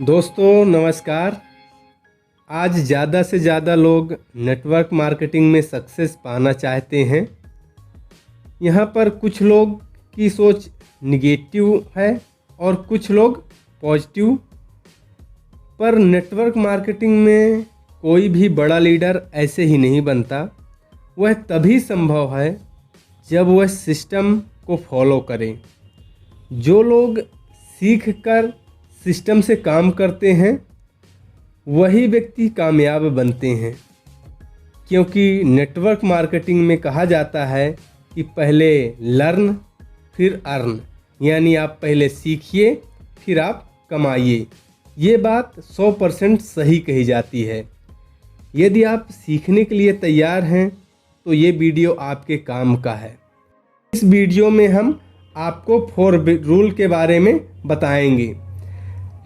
दोस्तों नमस्कार। आज ज़्यादा से ज़्यादा लोग नेटवर्क मार्केटिंग में सक्सेस पाना चाहते हैं। यहाँ पर कुछ लोग की सोच निगेटिव है और कुछ लोग पॉजिटिव। पर नेटवर्क मार्केटिंग में कोई भी बड़ा लीडर ऐसे ही नहीं बनता। वह तभी संभव है जब वह सिस्टम को फॉलो करे। जो लोग सीख कर सिस्टम से काम करते हैं वही व्यक्ति कामयाब बनते हैं, क्योंकि नेटवर्क मार्केटिंग में कहा जाता है कि पहले लर्न फिर अर्न, यानी आप पहले सीखिए फिर आप कमाइए। ये बात 100% सही कही जाती है। यदि आप सीखने के लिए तैयार हैं तो ये वीडियो आपके काम का है। इस वीडियो में हम आपको 4 रूल के बारे में बताएंगे,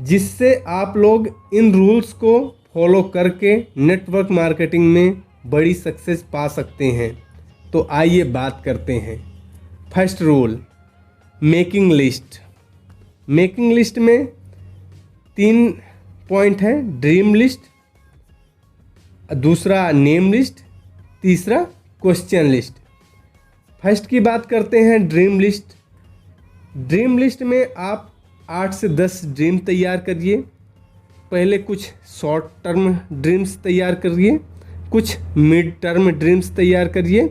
जिससे आप लोग इन रूल्स को फॉलो करके नेटवर्क मार्केटिंग में बड़ी सक्सेस पा सकते हैं। तो आइए बात करते हैं। First rule, making list. Making list में 3 पॉइंट हैं। ड्रीम लिस्ट, दूसरा नेम लिस्ट, तीसरा क्वेश्चन लिस्ट। फर्स्ट की बात करते हैं, ड्रीम लिस्ट। ड्रीम लिस्ट में आप 8 से 10 ड्रीम तैयार करिए। पहले कुछ शॉर्ट टर्म ड्रीम्स तैयार करिए, कुछ मिड टर्म ड्रीम्स तैयार करिए,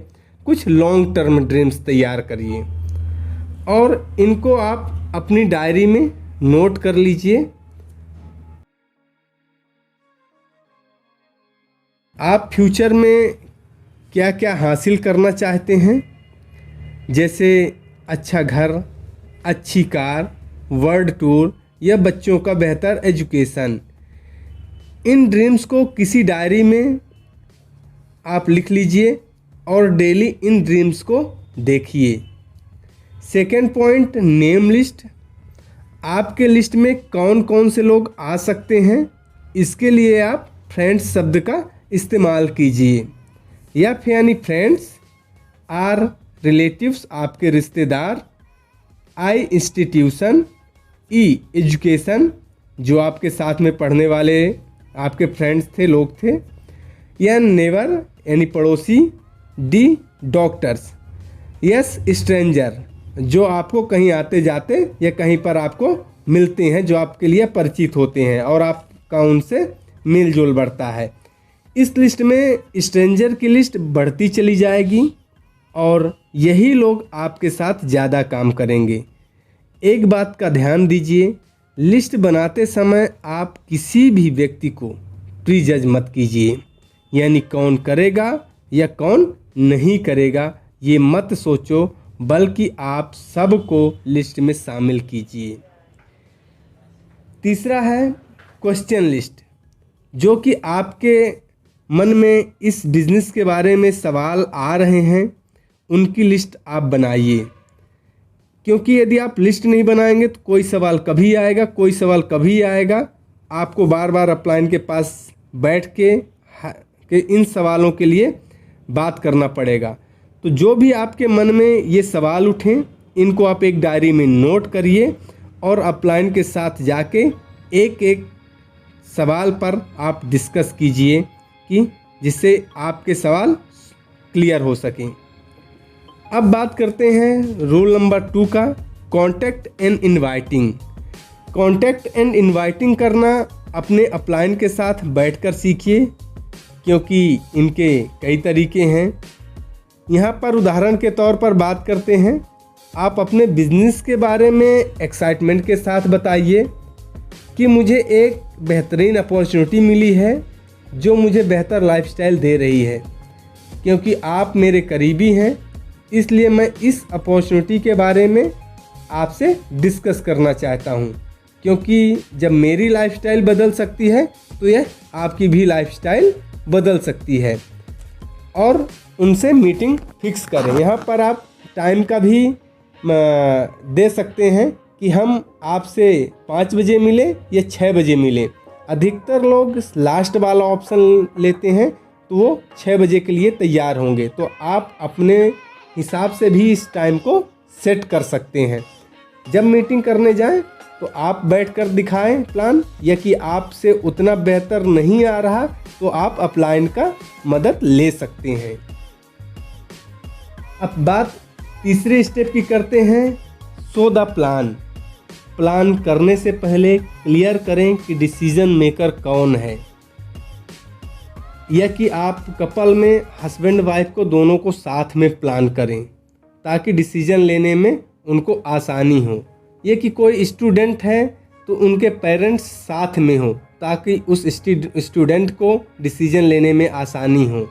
कुछ लॉन्ग टर्म ड्रीम्स तैयार करिए और इनको आप अपनी डायरी में नोट कर लीजिए। आप फ्यूचर में क्या क्या हासिल करना चाहते हैं, जैसे अच्छा घर, अच्छी कार, वर्ल्ड टूर या बच्चों का बेहतर एजुकेशन। इन ड्रीम्स को किसी डायरी में आप लिख लीजिए और डेली इन ड्रीम्स को देखिए। Second point, name list. आपके लिस्ट में कौन कौन से लोग आ सकते हैं, इसके लिए आप फ्रेंड्स शब्द का इस्तेमाल कीजिए। या फिर यानी फ्रेंड्स, आर रिलेटिव्स आपके रिश्तेदार, आई इंस्टीट्यूशन, ई एजुकेशन जो आपके साथ में पढ़ने वाले आपके फ्रेंड्स थे, लोग थे, या नेबर यानी पड़ोसी, डी डॉक्टर्स, यस स्ट्रेंजर जो आपको कहीं आते जाते या कहीं पर आपको मिलते हैं, जो आपके लिए परिचित होते हैं और आपका उनसे मेल जोल बढ़ता है। इस लिस्ट में स्ट्रेंजर की लिस्ट बढ़ती चली जाएगी और यही लोग आपके साथ ज़्यादा काम करेंगे। एक बात का ध्यान दीजिए, लिस्ट बनाते समय आप किसी भी व्यक्ति को प्री जज मत कीजिए, यानी कौन करेगा या कौन नहीं करेगा ये मत सोचो, बल्कि आप सबको लिस्ट में शामिल कीजिए। तीसरा है क्वेश्चन लिस्ट, जो कि आपके मन में इस बिजनेस के बारे में सवाल आ रहे हैं, उनकी लिस्ट आप बनाइए। क्योंकि यदि आप लिस्ट नहीं बनाएंगे तो कोई सवाल कभी आएगा, कोई सवाल कभी आएगा। आपको बार बार अपलाइन के पास बैठ के इन सवालों के लिए बात करना पड़ेगा। तो जो भी आपके मन में ये सवाल उठें, इनको आप एक डायरी में नोट करिए और अपलाइन के साथ जाके एक एक सवाल पर आप डिस्कस कीजिए, कि जिससे आपके सवाल क्लियर हो सकें। अब बात करते हैं रूल नंबर 2 का, contact and inviting. Contact and inviting करना अपने अपलाइन के साथ बैठकर सीखिए, क्योंकि इनके कई तरीके हैं। यहाँ पर उदाहरण के तौर पर बात करते हैं, आप अपने बिजनेस के बारे में एक्साइटमेंट के साथ बताइए कि मुझे एक बेहतरीन अपॉर्चुनिटी मिली है जो मुझे बेहतर लाइफस्टाइल दे रही है। क्योंकि आप मेरे करीबी हैं, इसलिए मैं इस अपॉर्चुनिटी के बारे में आपसे डिस्कस करना चाहता हूं। क्योंकि जब मेरी लाइफस्टाइल बदल सकती है तो यह आपकी भी लाइफस्टाइल बदल सकती है। और उनसे मीटिंग फिक्स करें। यहाँ पर आप टाइम का भी दे सकते हैं कि हम आपसे 5 बजे मिले या 6 बजे मिले। अधिकतर लोग लास्ट वाला ऑप्शन लेते हैं, तो वो 6 बजे के लिए तैयार होंगे। तो आप अपने हिसाब से भी इस टाइम को सेट कर सकते हैं। जब मीटिंग करने जाएं तो आप बैठकर दिखाएं प्लान, या कि आपसे उतना बेहतर नहीं आ रहा तो आप अपलाइन का मदद ले सकते हैं। अब बात तीसरे स्टेप की करते हैं, सो द प्लान। प्लान करने से पहले क्लियर करें कि डिसीजन मेकर कौन है, या कि आप कपल में हस्बैंड वाइफ को दोनों को साथ में प्लान करें ताकि डिसीजन लेने में उनको आसानी हो। ये कि कोई स्टूडेंट है तो उनके पेरेंट्स साथ में हो ताकि उस स्टूडेंट को डिसीजन लेने में आसानी हो।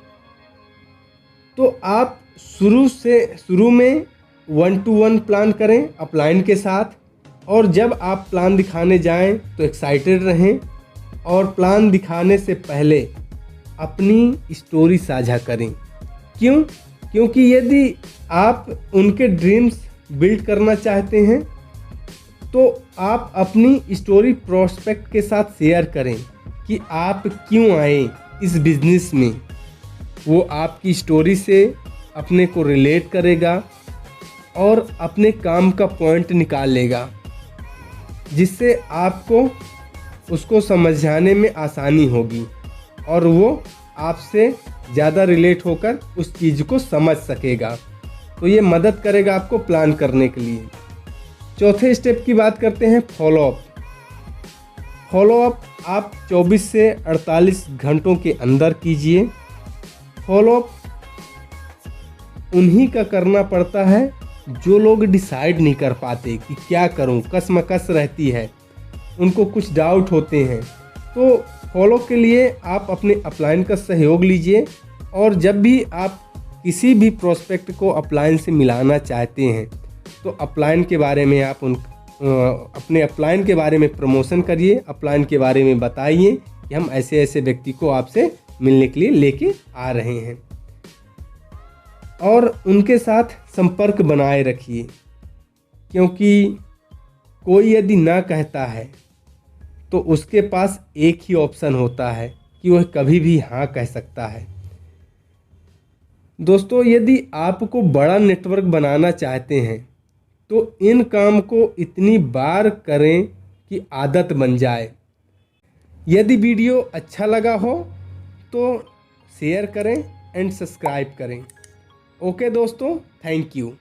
तो आप शुरू में 1-to-1 प्लान करें अपलाइन के साथ, और जब आप प्लान दिखाने जाएं तो एक्साइटेड रहें, और प्लान दिखाने से पहले अपनी स्टोरी साझा करें। क्यों? क्योंकि यदि आप उनके ड्रीम्स बिल्ड करना चाहते हैं तो आप अपनी स्टोरी प्रोस्पेक्ट के साथ शेयर करें कि आप क्यों आए इस बिज़नेस में। वो आपकी स्टोरी से अपने को रिलेट करेगा और अपने काम का पॉइंट निकाल लेगा, जिससे आपको उसको समझाने में आसानी होगी और वो आपसे ज़्यादा रिलेट होकर उस चीज़ को समझ सकेगा। तो ये मदद करेगा आपको प्लान करने के लिए। चौथे स्टेप की बात करते हैं, फॉलोअप। फॉलोअप आप 24 से 48 घंटों के अंदर कीजिए। फॉलोअप उन्हीं का करना पड़ता है जो लोग डिसाइड नहीं कर पाते कि क्या करूं, कसमकस रहती है, उनको कुछ डाउट होते हैं। तो फॉलो के लिए आप अपने अपलाइन का सहयोग लीजिए, और जब भी आप किसी भी प्रोस्पेक्ट को अपलाइन से मिलाना चाहते हैं तो अपलाइन के बारे में आप अपने अपलाइन के बारे में प्रमोशन करिए, अपलाइन के बारे में बताइए कि हम ऐसे ऐसे व्यक्ति को आपसे मिलने के लिए लेके आ रहे हैं, और उनके साथ संपर्क बनाए रखिए। क्योंकि कोई यदि ना कहता है तो उसके पास एक ही ऑप्शन होता है कि वह कभी भी हाँ कह सकता है। दोस्तों, यदि आपको बड़ा नेटवर्क बनाना चाहते हैं तो इन काम को इतनी बार करें कि आदत बन जाए। यदि वीडियो अच्छा लगा हो तो शेयर करें एंड सब्सक्राइब करें। ओके दोस्तों, थैंक यू।